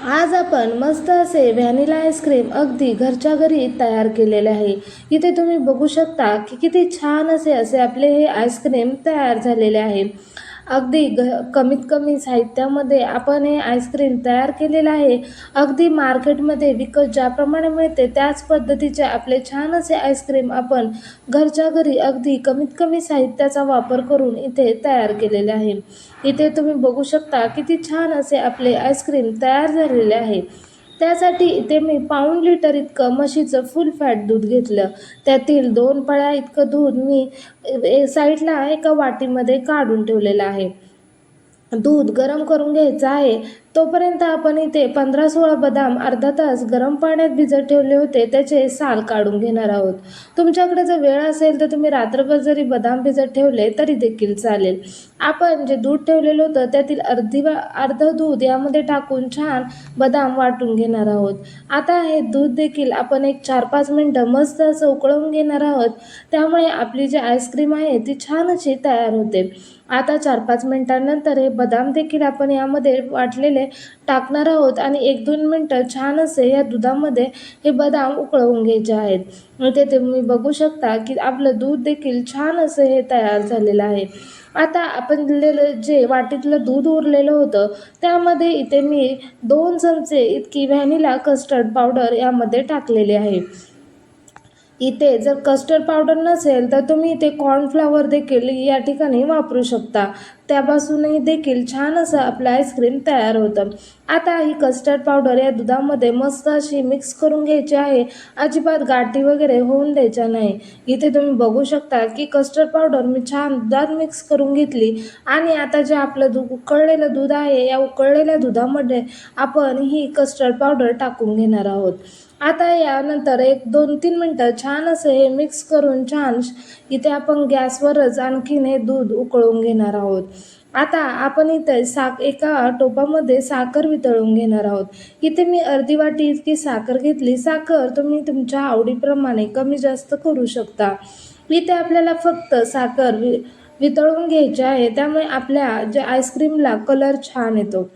आज आपण मस्त असे व्हॅनिला आईस्क्रीम अगदी घरच्या घरी तयार केलेले आहे. इथे तुम्ही बघू शकता की किती छान असे असे आपले हे आईस्क्रीम तयार झालेले आहे. अगदी कमीत कमी साहित्यामध्ये आपण हे आईस्क्रीम तयार केलेलं आहे. अगदी मार्केटमध्ये विकत ज्याप्रमाणे मिळते त्याच पद्धतीचे आपले छान असे आईस्क्रीम आपण घरच्या घरी अगदी कमीत कमी साहित्याचा वापर करून इथे तयार केलेले आहे. इथे तुम्ही बघू शकता किती छान असे आपले आईस्क्रीम तयार झालेले आहे. त्यासाठी इथे मी पाऊण लिटर इतकं म्हशीचं फुल फॅट दूध घेतलं. त्यातील 2 पळ्या इतकं दूध मी साईडला एका वाटीमध्ये काढून ठेवलेलं आहे. दूध गरम करून घ्यायचं आहे. तोपर्यंत आपण इथे 15-16 बदाम अर्धा तास गरम पाण्यात भिजत ठेवले होते, त्याचे साल काढून घेणार आहोत. तुमच्याकडे जर वेळ असेल तर तुम्ही रात्रभर जरी बदाम भिजत ठेवले तरी देखील चालेल. आपण जे दूध ठेवलेलं होतं त्यातील अर्धं दूध यामध्ये टाकून छान बदाम वाटून घेणार आहोत. आता हे दूध देखील आपण एक 4-5 मिनटं मस्त असं उकळवून घेणार आहोत. त्यामुळे आपली जी आईस्क्रीम आहे ती छान अशी तयार होते. आता 4-5 मिनिटांनंतर हे बदाम देखील आपण यामध्ये वाटलेले टाकणार आहोत आणि 1-2 मिनटं छान असे या दुधामध्ये हे बदाम उकळवून घ्यायचे आहेत. इथे तुम्ही बघू शकता की आपलं दूध देखील छान असं हे तयार झालेलं आहे. आता आपण दिलेलं जे वाटीतलं दूध उरलेलं होतं त्यामध्ये इथे मी 2 चमचे इतकी व्हॅनिला कस्टर्ड पावडर यामध्ये टाकलेली आहे. इथे जर कस्टर्ड पावडर नसेल तर तुम्ही इथे कॉर्नफ्लॉवर देखील या ठिकाणी वापरू शकता. त्यापासूनही देखील छान असं आपलं आईस्क्रीम तयार होतं. आता ही कस्टर्ड पावडर या दुधामध्ये मस्त अशी मिक्स करून घ्यायची आहे. अजिबात गाठी वगैरे होऊन द्यायच्या नाही. इथे तुम्ही बघू शकता की कस्टर्ड पावडर मी छान दुधात मिक्स करून घेतली आणि आता जे आपलं उकळलेलं दूध आहे या उकळलेल्या दुधामध्ये आपण ही कस्टर्ड पावडर टाकून घेणार आहोत. आता यानंतर एक 2-3 मिनटं छान असं हे मिक्स करून छान इथे आपण गॅसवरच आणखीन हे दूध उकळून घेणार आहोत. आता आपण इथे एका टोपामध्ये साखर वितळून घेणार आहोत. इथे मी अर्धी वाटी इतकी साखर घेतली. साखर तुम्ही तुमच्या आवडीप्रमाणे कमी जास्त करू शकता. इथे आपल्याला फक्त साखर वितळून घ्यायची आहे, त्यामुळे आपल्या ज्या आईस्क्रीमला कलर छान येतो.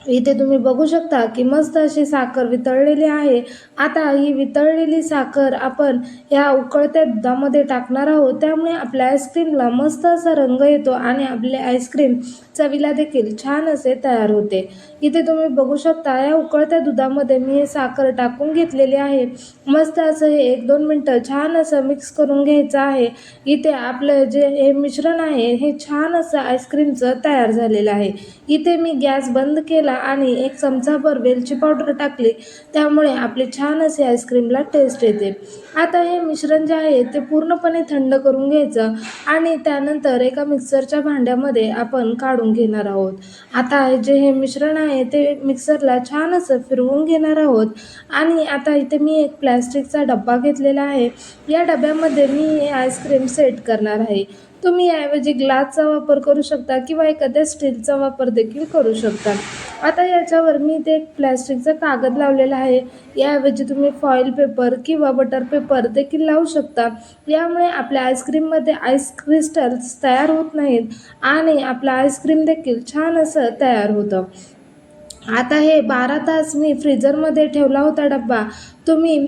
इथे तुम्ही बघू शकता की मस्त अशी साखर वितळलेली आहे. आता ही वितळलेली साखर आपण या उकळत्या दुधामध्ये टाकणार आहोत. त्यामुळे आपल्या आईस्क्रीमला मस्त असा रंग येतो आणि आपले आईस्क्रीम चवीला देखील छान असे तयार होते. इथे तुम्ही बघू शकता या उकळत्या दुधामध्ये मी हे साखर टाकून घेतलेली आहे. मस्त असं हे 1-2 मिनटं छान असं मिक्स करून घ्यायचं आहे. इथे आपलं जे हे मिश्रण आहे हे छान असं आईस्क्रीमचं तयार झालेलं आहे. इथे मी गॅस बंद केला आणि 1 चमचाभर वेलची पावडर टाकली. त्यामुळे आपले छान असे आईस्क्रीमला टेस्ट येते. आता हे मिश्रण जे आहे ते पूर्णपणे थंड करून घ्यायचं आणि त्यानंतर एका मिक्सरच्या भांड्यामध्ये आपण काढून घेणार आहोत. आता जे हे मिश्रण आहे ते मिक्सरला छान असं फिरवून घेणार आहोत आणि आता इथे मी एक प्लॅस्टिकचा डब्बा घेतलेला आहे. या डब्यामध्ये मी हे आईस्क्रीम सेट करणार आहे. तुम्ही याऐवजी ग्लासचा वापर करू शकता किंवा एखाद्या स्टीलचा वापर देखील करू शकता. आता याच्यावर मी ते एक प्लॅस्टिकचा कागद लावलेला आहे. याऐवजी तुम्ही फॉईल पेपर किंवा बटर पेपर देखील लावू शकता. यामुळे आपल्या आईस्क्रीममध्ये आईस क्रिस्टल्स तयार होत नाहीत आणि आपलं आईस्क्रीम देखील छान असं तयार होतं. आता हे 12 तास मी फ्रीझरमध्ये ठेवला होता डब्बा. तुम्ही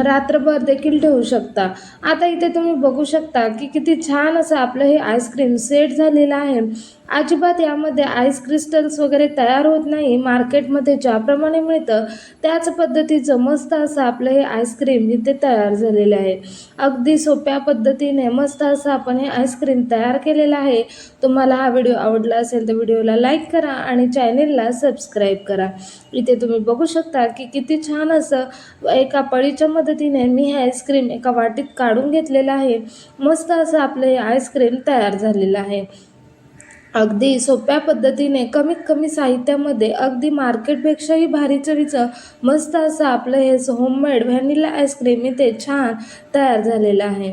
रात्रभर देखील ठेवू शकता. आता इथे तुम्ही बघू शकता की किती छान असं आपलं हे आईस्क्रीम सेट झालेलं आहे. अजिबात यामध्ये आईस क्रिस्टल्स वगैरे तयार होत नाही. मार्केटमध्ये ज्याप्रमाणे मिळतं त्याच पद्धतीचं मस्त असं आपलं हे आईस्क्रीम इथे तयार झालेलं आहे. अगदी सोप्या पद्धतीने मस्त असं आपण हे आईस्क्रीम तयार केलेलं आहे. तुम्हाला हा व्हिडिओ आवडला असेल तर व्हिडिओला लाईक करा आणि चॅनेलला सबस्क्राईब करा. इथे तुम्ही बघू शकता की किती छान असं एका पळीच्या मदतीने मी हे आईस्क्रीम एका वाटीत काढून घेतलेलं आहे. मस्त असं आपलं हे आईस्क्रीम तयार झालेलं आहे. अगदी सोप्या पद्धतीने कमीत कमी साहित्यामध्ये अगदी मार्केटपेक्षाही भारी चवीचं मस्त असं आपलं हे होममेड व्हॅनिला आईस्क्रीम इथे छान तयार झालेलं आहे.